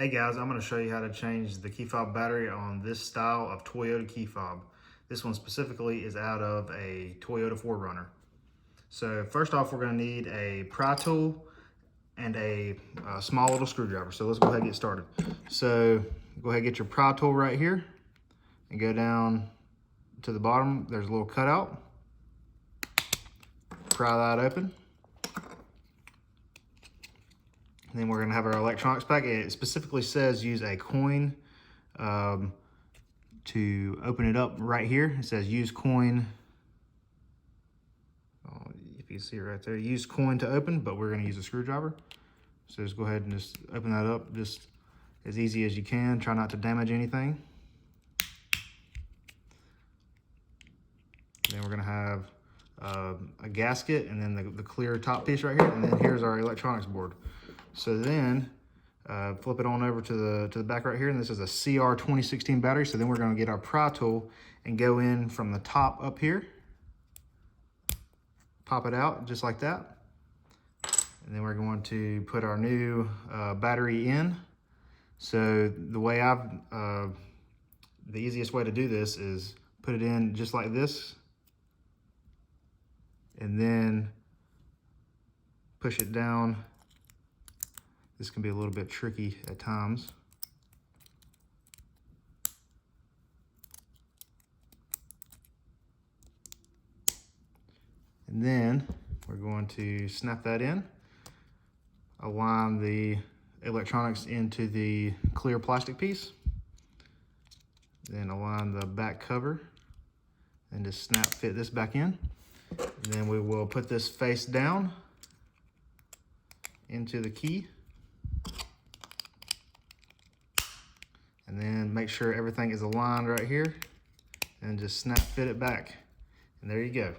Hey guys, I'm going to show you how to change the key fob battery on this style of Toyota Key Fob. This one specifically is out of a Toyota 4Runner. So first off, we're going to need a pry tool and a small little screwdriver. So let's go ahead and get started. So go ahead and get your pry tool right here and go down to the bottom. There's a little cutout. Pry that open. And then we're going to have our electronics pack. It specifically says use a coin to open it up right here. It says use coin. If you see it right there, use coin to open, but we're going to use a screwdriver. So just go ahead and just open that up just as easy as you can. Try not to damage anything. Then we're going to have a gasket and then the clear top piece right here. And then here's our electronics board. So then flip it on over to the back right here, and this is a CR 2016 battery. So then we're going to get our pry tool and go in from the top up here, pop it out just like that, and then we're going to put our new battery in. So the way the easiest way to do this is put it in just like this, and then push it down. This can be a little bit tricky at times. And then we're going to snap that in, align the electronics into the clear plastic piece, then align the back cover and just snap fit this back in. And then we will put this face down into the key. And then make sure everything is aligned right here and just snap fit it back. And there you go.